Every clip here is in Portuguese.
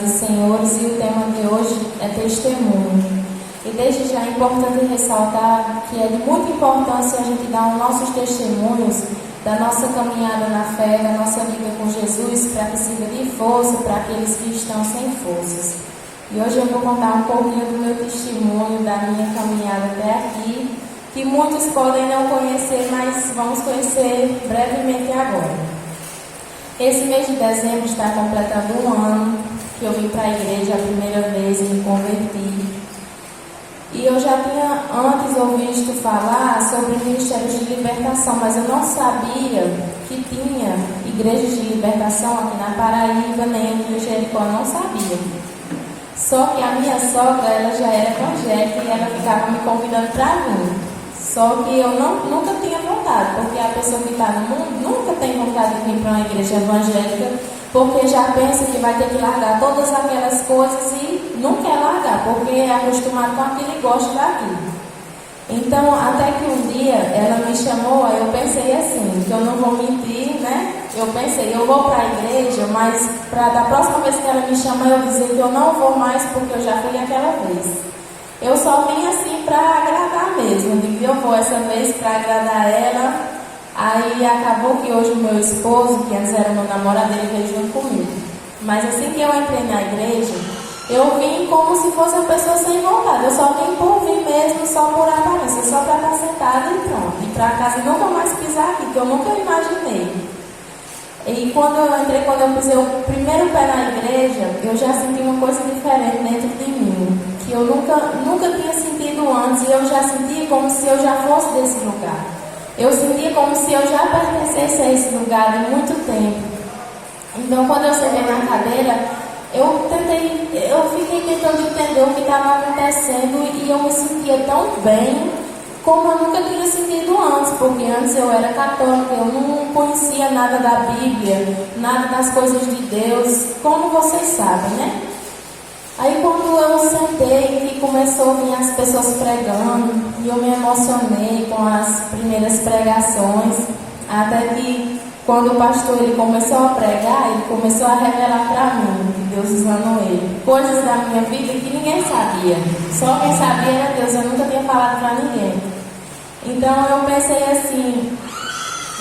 e senhores, e o tema de hoje é testemunho. E desde já é importante ressaltar que é de muita importância a gente dar os nossos testemunhos da nossa caminhada na fé, da nossa vida com Jesus, para que sirva de força para aqueles que estão sem forças. E hoje eu vou contar um pouquinho do meu testemunho, da minha caminhada até aqui, que muitos podem não conhecer, mas vamos conhecer brevemente agora. Esse mês de dezembro está completando um ano que eu vim para a igreja a primeira vez e me converti. E eu já tinha antes ouvido falar sobre ministérios de libertação, mas eu não sabia que tinha igrejas de libertação aqui na Paraíba, nem aqui em Jericó, não sabia. Só que a minha sogra, ela já era evangélica e ela ficava me convidando para vir. Só que eu nunca tinha vontade, porque a pessoa que está no mundo nunca tem vontade de vir para uma igreja evangélica, porque já pensa que vai ter que largar todas aquelas coisas e não quer largar, porque é acostumado com aquilo e gosta daquilo. Então, até que um dia ela me chamou, aí eu pensei assim, que eu não vou mentir, né? Eu pensei, eu vou para a igreja, mas da próxima vez que ela me chamar, eu dizer que eu não vou mais, porque eu já fui aquela vez. Eu só vim assim para agradar mesmo. Eu digo, eu vou essa vez para agradar ela. Aí acabou que hoje o meu esposo, que antes era meu namorado, ele veio junto comigo. Mas assim que eu entrei na igreja, eu vim como se fosse uma pessoa sem vontade. Eu só vim por vir mesmo, só por aparência, só para estar sentada e pronto. Ir para casa e nunca mais pisar aqui, que eu nunca imaginei. E quando eu pisei o primeiro pé na igreja, eu já senti uma coisa diferente dentro de mim, que eu nunca tinha sentido antes, e eu já sentia como se eu já fosse desse lugar. Eu sentia como se eu já pertencesse a esse lugar há muito tempo. Então, quando eu sentei na cadeira, eu fiquei tentando entender o que estava acontecendo, e eu me sentia tão bem como eu nunca tinha sentido antes, porque antes eu era católica, eu não conhecia nada da Bíblia, nada das coisas de Deus, como vocês sabem, né? Aí quando eu sentei e começou a vir as pessoas pregando, e eu me emocionei com as primeiras pregações, até que quando o pastor ele começou a pregar, ele começou a revelar para mim, Deus usando ele, coisas da minha vida que ninguém sabia. Só quem sabia era Deus, eu nunca tinha falado para ninguém. Então eu pensei assim,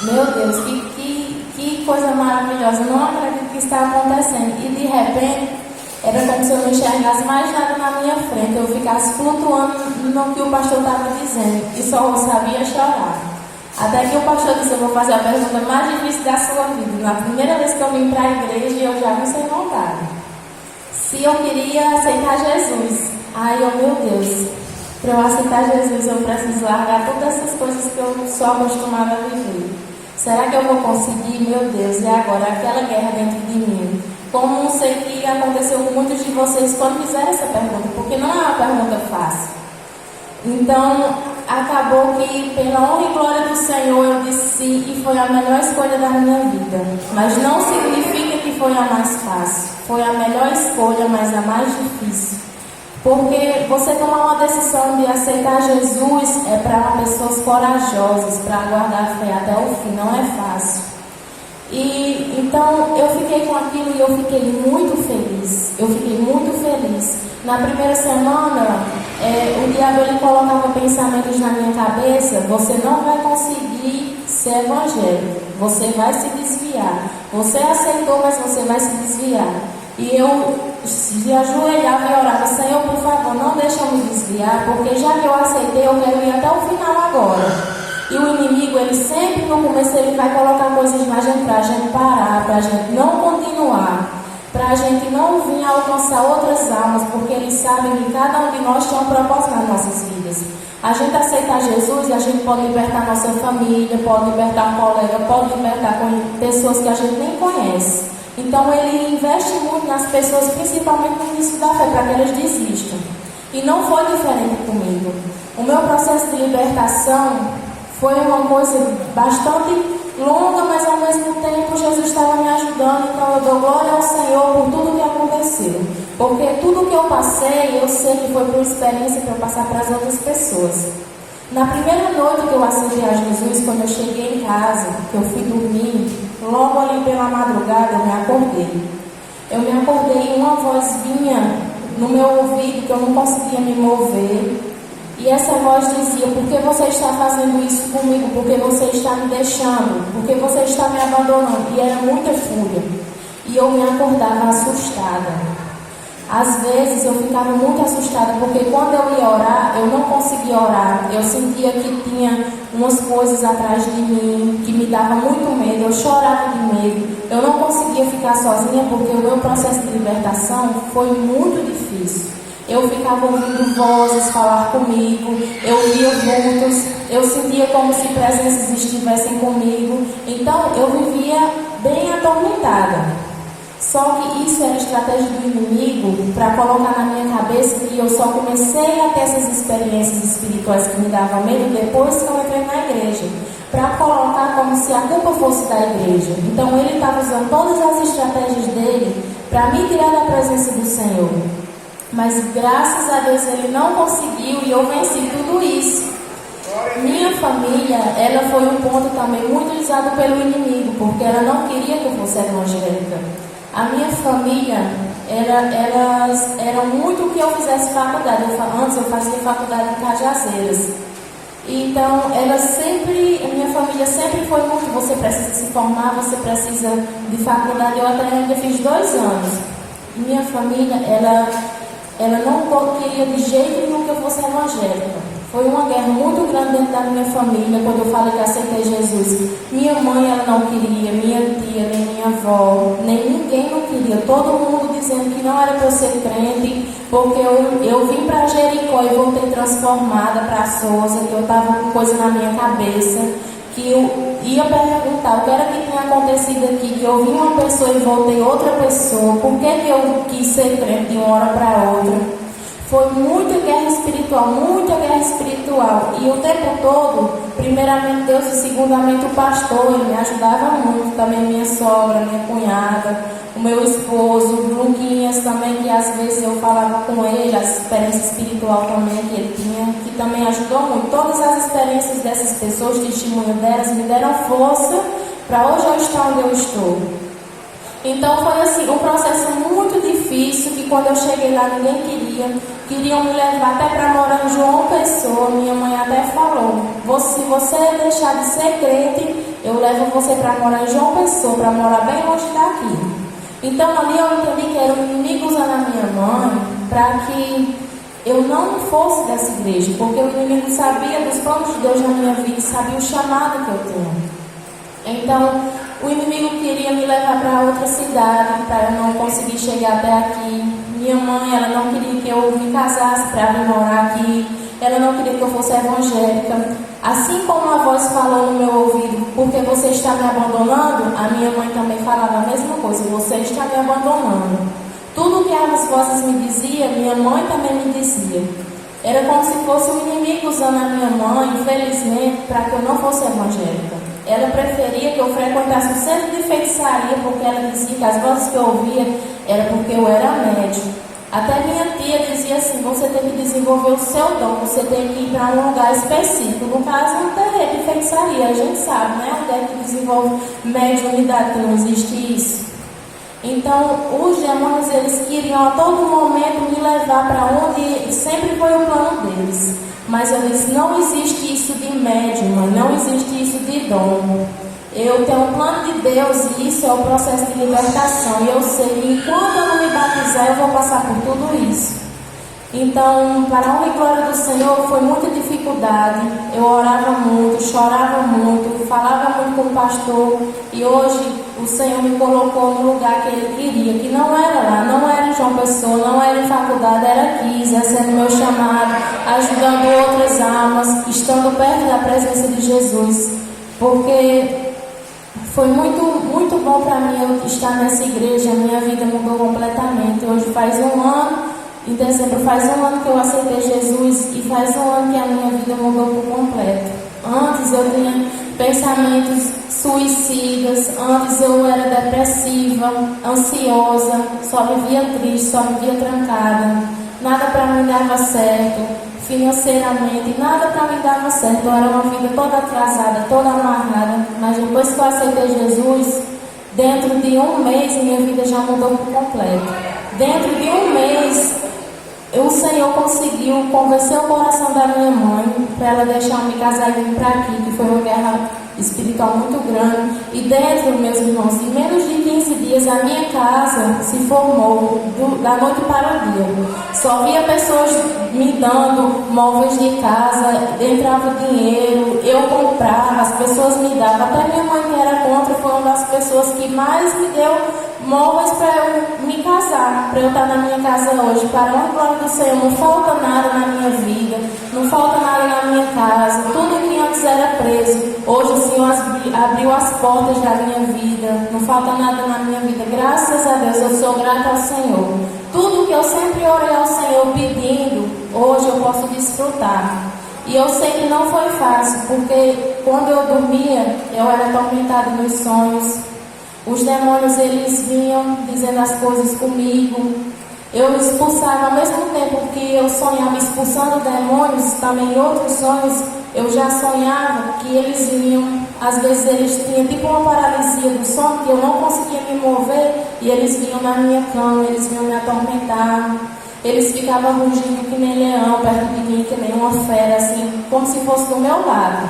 meu Deus, que coisa maravilhosa, não acredito que está acontecendo. E de repente, era como se eu não enxergasse mais nada na minha frente, eu ficasse flutuando no que o pastor estava dizendo, e só sabia chorar. Até que o pastor disse, eu vou fazer a pergunta mais difícil da sua vida. Na primeira vez que eu vim para a igreja, eu já vim sem vontade. Se eu queria aceitar Jesus. Ai, meu Deus, para eu aceitar Jesus, eu preciso largar todas essas coisas que eu sou acostumada a viver. Será que eu vou conseguir? Meu Deus, e agora? Aquela guerra dentro de mim. Como sei que aconteceu com muitos de vocês quando fizeram essa pergunta, porque não é uma pergunta fácil. Então, acabou que, pela honra e glória do Senhor, eu disse sim, e foi a melhor escolha da minha vida. Mas não significa que foi a mais fácil. Foi a melhor escolha, mas a mais difícil. Porque você tomar uma decisão de aceitar Jesus é para pessoas corajosas, para aguardar a fé até o fim, não é fácil. E então eu fiquei com aquilo e eu fiquei muito feliz. Na primeira semana, o diabo ele colocava pensamentos na minha cabeça: você não vai conseguir ser evangélico, você vai se desviar. Você aceitou, mas você vai se desviar. E eu se ajoelhava e orava: Senhor, por favor, não deixa eu me desviar, porque já que eu aceitei, eu quero ir até o final agora. E o inimigo, ele sempre no começo, ele vai colocar coisas na gente para a gente parar, para a gente não continuar, para a gente não vir alcançar outras almas, porque ele sabe que cada um de nós tem um propósito nas nossas vidas. A gente aceitar Jesus, a gente pode libertar nossa família, pode libertar um colega, pode libertar com pessoas que a gente nem conhece. Então ele investe muito nas pessoas, principalmente no início da fé, para que elas desistam. E não foi diferente comigo. O meu processo de libertação foi uma coisa bastante longa, mas ao mesmo tempo Jesus estava me ajudando. Então eu dou glória ao Senhor por tudo que aconteceu. Porque tudo que eu passei, eu sei que foi por experiência para eu passar para as outras pessoas. Na primeira noite que eu aceitei a Jesus, quando eu cheguei em casa, que eu fui dormir, logo ali pela madrugada eu me acordei. eu me acordei e uma voz vinha no meu ouvido que eu não conseguia me mover. E essa voz dizia: por que você está fazendo isso comigo? Por que você está me deixando? Por que você está me abandonando? E era muita fúria. E eu me acordava assustada. Às vezes eu ficava muito assustada, porque quando eu ia orar, eu não conseguia orar. Eu sentia que tinha umas coisas atrás de mim, que me dava muito medo. Eu chorava de medo. Eu não conseguia ficar sozinha, porque o meu processo de libertação foi muito difícil. Eu ficava ouvindo vozes falar comigo, eu via vultos, eu sentia como se presenças estivessem comigo. Então eu vivia bem atormentada. Só que isso era estratégia do inimigo para colocar na minha cabeça que eu só comecei a ter essas experiências espirituais que me davam medo depois que eu entrei na igreja, para colocar como se a culpa fosse da igreja. Então ele estava usando todas as estratégias dele para me tirar da presença do Senhor. Mas graças a Deus ele não conseguiu e eu venci tudo isso. Minha família, ela foi um ponto também muito usado pelo inimigo, porque ela não queria que eu fosse evangélica. A minha família, era muito que eu fizesse faculdade. Antes eu fazia faculdade em Cajazeiras. Então, a minha família sempre foi muito: você precisa se formar, você precisa de faculdade. Eu até ainda fiz 2 anos. Minha família, ela não queria de jeito nenhum que eu fosse evangélica. Foi uma guerra muito grande dentro da minha família quando eu falei que aceitei Jesus. Minha mãe, ela não queria, minha tia, nem minha avó, nem ninguém não queria. Todo mundo dizendo que não era para eu ser crente, porque eu vim para Jericó e voltei transformada para Souza, que eu estava com coisa na minha cabeça, que eu ia perguntar o que era que tinha acontecido aqui, que eu vi uma pessoa e voltei outra pessoa, por que eu quis ser crente de uma hora para outra. Foi muita guerra espiritual, e o tempo todo, primeiramente Deus e segundamente o pastor, ele me ajudava muito, também minha sogra, minha cunhada, o meu esposo, o Luquinhas também, que às vezes eu falava com ele, a experiência espiritual também que ele tinha, que também ajudou muito. Todas as experiências dessas pessoas, testemunho delas, me deram força para hoje eu estar onde eu estou. Então foi assim, um processo muito difícil, que quando eu cheguei lá ninguém queriam me levar até para morar em João Pessoa. Minha mãe até falou: se você deixar de ser crente, eu levo você para morar em João Pessoa, para morar bem longe daqui. Então ali eu entendi que era o inimigo usando a minha mãe para que eu não fosse dessa igreja, porque o inimigo sabia dos planos de Deus na minha vida, sabia o chamado que eu tinha. Então o inimigo queria me levar para outra cidade, para eu não conseguir chegar até aqui. Minha mãe, ela não queria que eu me casasse para vir morar aqui. Ela não queria que eu fosse evangélica. Assim como a voz falou no meu ouvido: porque você está me abandonando, a minha mãe também falava a mesma coisa: você está me abandonando. Tudo que as vozes me diziam, minha mãe também me dizia. Era como se fosse um inimigo usando a minha mãe, infelizmente, para que eu não fosse evangélica. Ela preferia que eu frequentasse o centro de feitiçaria, porque ela dizia que as vozes que eu ouvia era porque eu era médium. Até minha tia dizia assim: você tem que desenvolver o seu dom, você tem que ir para um lugar específico. No caso, um terreiro de feitiçaria, a gente sabe, né? Onde é que desenvolve mediunidade, que não existe isso. Então, os demônios, eles queriam a todo momento me levar para onde sempre foi o plano deles. Mas eu disse: não existe isso de médium, não existe isso de dom. Eu tenho um plano de Deus e isso é o processo de libertação. E eu sei que enquanto eu não me batizar, eu vou passar por tudo isso. Então, para a honra e glória do Senhor, foi muita dificuldade. Eu orava muito, chorava muito, falava muito com o pastor. E hoje o Senhor me colocou no lugar que Ele queria, que não era lá, não era em João Pessoa, não era em faculdade, era aqui, exercendo meu chamado, ajudando outras almas, estando perto da presença de Jesus. Porque foi muito bom para mim eu estar nessa igreja. A minha vida mudou completamente. Hoje faz 1 ano. Em dezembro faz 1 ano que eu aceitei Jesus e faz 1 ano que a minha vida mudou por completo. Antes eu tinha pensamentos suicidas, antes eu era depressiva, ansiosa, só vivia triste, só vivia trancada. Nada para mim dava certo, financeiramente, nada para mim dava certo. Eu era uma vida toda atrasada, toda amarrada. Mas depois que eu aceitei Jesus, Dentro de um mês, minha vida já mudou por completo. Dentro de um mês, o Senhor conseguiu convencer o coração da minha mãe para ela deixar eu me casar e vir para aqui, que foi uma guerra espiritual muito grande. E dentro, meus irmãos, em menos de 15 dias, a minha casa se formou da noite para o dia. Só via pessoas me dando móveis de casa, entrava dinheiro, eu comprava, as pessoas me davam. Até minha mãe, que era contra, foi uma das pessoas que mais me deu móveis para eu me casar, para eu estar na minha casa hoje. Para a glória do Senhor, não falta nada na minha vida, não falta nada na minha casa. Tudo que antes era preso, hoje o Senhor abriu as portas da minha vida, não falta nada na minha vida. Graças a Deus, eu sou grata ao Senhor. Tudo que eu sempre orei ao Senhor pedindo, hoje eu posso desfrutar. E eu sei que não foi fácil, porque quando eu dormia, eu era atormentada nos sonhos. Os demônios, eles vinham dizendo as coisas comigo. Eu expulsava, ao mesmo tempo que eu sonhava expulsando demônios, também em outros sonhos, eu já sonhava que eles vinham. Às vezes eles tinham tipo uma paralisia do sono, que eu não conseguia me mover, e eles vinham na minha cama, eles vinham me atormentar. Eles ficavam rugindo que nem leão perto de mim, que nem uma fera, assim, como se fosse do meu lado.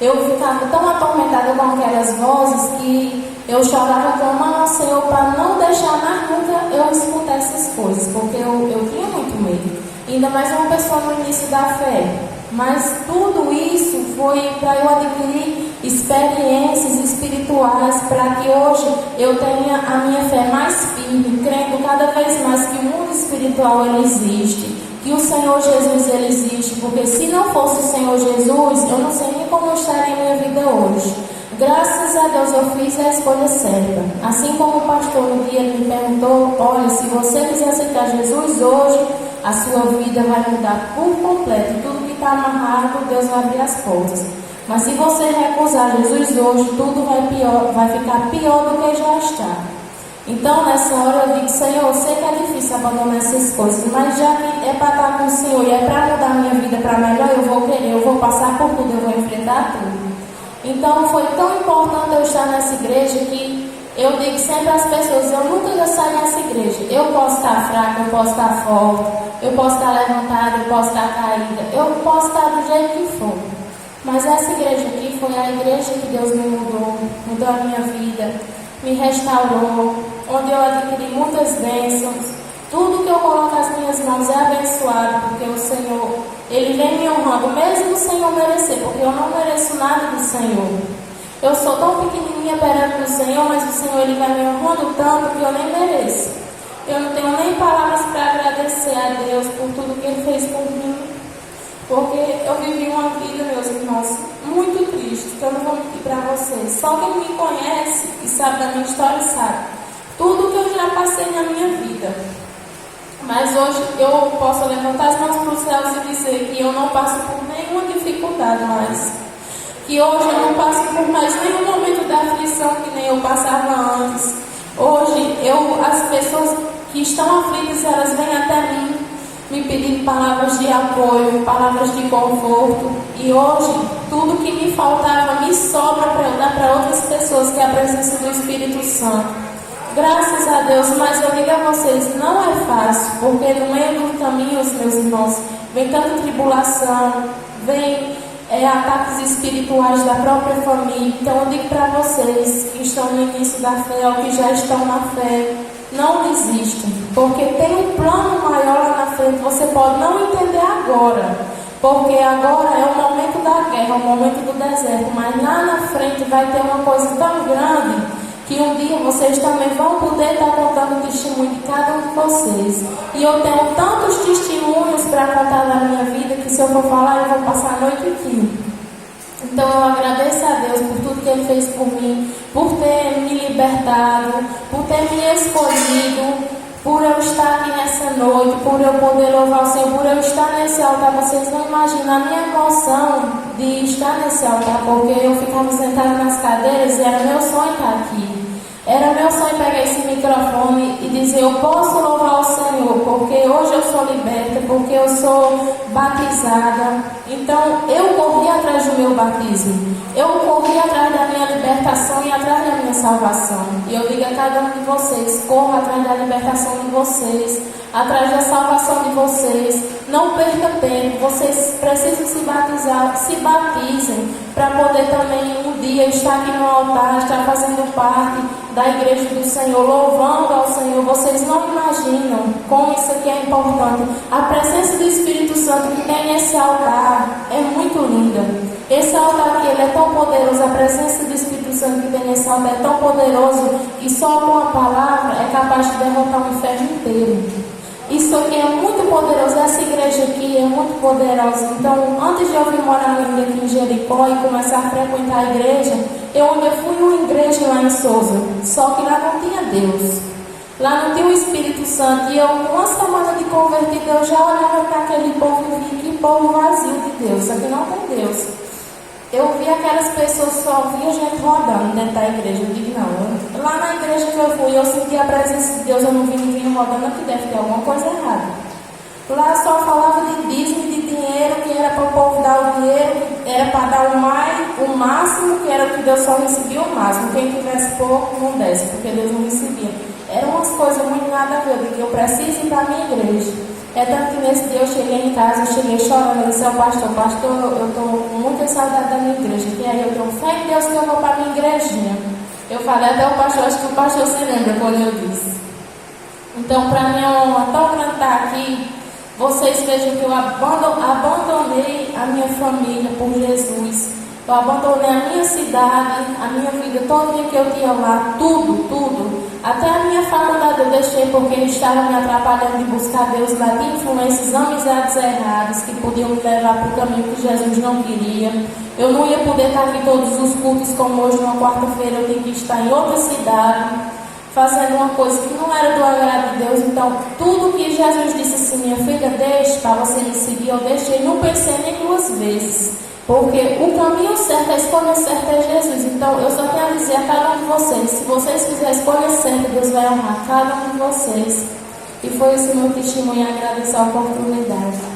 Eu ficava tão atormentada com aquelas vozes que eu chorava clamando ao Senhor para não deixar mais nunca eu escutar essas coisas, porque eu tinha muito medo. Ainda mais uma pessoa no início da fé. Mas tudo isso foi para eu adquirir experiências espirituais, para que hoje eu tenha a minha fé mais firme, crendo cada vez mais que o mundo espiritual ele existe, que o Senhor Jesus ele existe, porque se não fosse o Senhor Jesus, eu não sei nem como eu estaria em minha vida hoje. Graças a Deus eu fiz a escolha certa. Assim como o pastor no dia me perguntou, olha, se você quiser aceitar Jesus hoje, a sua vida vai mudar por completo. Tudo que está amarrado, Deus vai abrir as portas. Mas se você recusar Jesus hoje, tudo vai ficar pior do que já está. Então nessa hora eu digo, Senhor, eu sei que é difícil abandonar essas coisas, mas já que é para estar com o Senhor e é para mudar minha vida para melhor, eu vou passar por tudo, eu vou enfrentar tudo. Então foi tão importante eu estar nessa igreja que eu digo sempre às pessoas, eu nunca já saio dessa igreja. Eu posso estar fraca, eu posso estar forte, eu posso estar levantada, eu posso estar caída, eu posso estar do jeito que for. Mas essa igreja aqui foi a igreja que Deus me mudou a minha vida, me restaurou, onde eu adquiri muitas bênçãos. Tudo que eu coloco nas minhas mãos é abençoado, porque o Senhor, Ele vem me honrando, mesmo sem eu merecer, porque eu não mereço nada do Senhor. Eu sou tão pequenininha perante o Senhor, mas o Senhor Ele vai me honrando tanto que eu nem mereço. Eu não tenho nem palavras para agradecer a Deus por tudo que Ele fez por mim, porque eu vivi uma vida, meus irmãos, muito triste, que eu não vou mentir para vocês. Só quem me conhece e sabe da minha história sabe tudo que eu já passei na minha vida. Mas hoje eu posso levantar as mãos para os céus e dizer que eu não passo por nenhuma dificuldade mais. Que hoje eu não passo por mais nenhum momento da aflição que nem eu passava antes. Hoje as pessoas que estão aflitas, elas vêm até mim me pedindo palavras de apoio, palavras de conforto. E hoje tudo que me faltava me sobra para eu dar para outras pessoas, que é a presença do Espírito Santo. Graças a Deus, mas eu digo a vocês, não é fácil, porque no meio do caminho, meus irmãos, vem tanta tribulação, vem ataques espirituais da própria família. Então eu digo para vocês que estão no início da fé ou que já estão na fé, não desistam, porque tem um plano maior lá na frente. Você pode não entender agora, porque agora é o momento da guerra, é o momento do deserto, mas lá na frente vai ter uma coisa tão grande que um dia vocês também vão poder estar contando o testemunho de cada um de vocês. E eu tenho tantos testemunhos para contar da minha vida que se eu for falar, eu vou passar a noite aqui. Então eu agradeço a Deus por tudo que Ele fez por mim, por ter me libertado, por ter me escolhido, por eu estar aqui nessa noite, por eu poder louvar o Senhor, por eu estar nesse altar. Vocês não imaginam a minha emoção de estar nesse altar, porque eu ficava sentada nas cadeiras e era meu sonho estar aqui. Era meu sonho pegar esse microfone e dizer, eu posso louvar o Senhor porque hoje eu sou liberta, porque eu sou batizada. Então eu corri atrás do meu batismo, eu corri atrás da minha libertação e atrás da minha salvação. E eu digo a cada um de vocês: corra atrás da libertação de vocês, atrás da salvação de vocês. Não perca tempo, vocês precisam se batizar, se batizem, para poder também um dia estar aqui no altar, estar fazendo parte da igreja do Senhor, louvando ao Senhor. Vocês não imaginam como isso aqui é importante. A presença do Espírito Santo que tem nesse altar é muito linda. Esse altar aqui, ele é tão poderoso, a presença do Espírito Santo que tem nesse altar é tão poderoso que só com a palavra é capaz de derrotar o inferno inteiro. Isso aqui é muito poderoso, essa igreja aqui é muito poderosa. Então, antes de eu vir morar ainda aqui em Jericó e começar a frequentar a igreja, eu ainda fui numa igreja lá em Souza, só que lá não tinha Deus. Lá não tinha o Espírito Santo. E eu, uma semana de convertido, eu já olhava para aquele povo e vi que povo vazio de Deus, aqui não tem Deus. Eu vi aquelas pessoas, só via gente rodando dentro da igreja. Eu digo, não, lá na igreja que eu fui, eu senti a presença de Deus, eu não vi ninguém rodando, aqui deve ter alguma coisa errada. Lá só falava de dízimo, de dinheiro, que era para o povo dar o dinheiro, era para dar o máximo, que era o que Deus só recebia o máximo. Quem tivesse pouco, não desse, porque Deus não recebia. Eram umas coisas muito nada a ver, de que eu preciso ir para a minha igreja. É tanto que nesse dia eu cheguei em casa, eu cheguei chorando, eu disse ao pastor, eu estou com muita saudade da minha igreja, e aí eu tenho fé em Deus que eu vou para a minha igrejinha. Eu falei até o pastor, acho que o pastor se lembra quando eu disse. Então, para mim é uma honra tão grande estar aqui. Vocês vejam que eu abandonei a minha família por Jesus. Eu abandonei a minha cidade, a minha vida toda que eu tinha lá, tudo. Até a minha faculdade eu deixei porque estava me atrapalhando de buscar Deus lá, de influências, amizades erradas que podiam me levar para o caminho que Jesus não queria. Eu não ia poder estar aqui todos os cultos, como hoje, numa quarta-feira, eu tinha que estar em outra cidade, fazendo uma coisa que não era do agrado de Deus. Então, tudo que Jesus disse assim: minha filha, deixe para você me seguir, eu deixei, não pensei nem duas vezes. Porque o caminho certo, a escolha certa é Jesus. Então, eu só tenho a dizer a cada um de vocês: se vocês fizerem a escolha certa, Deus vai honrar cada um de vocês. E foi esse meu testemunho, agradecer a oportunidade.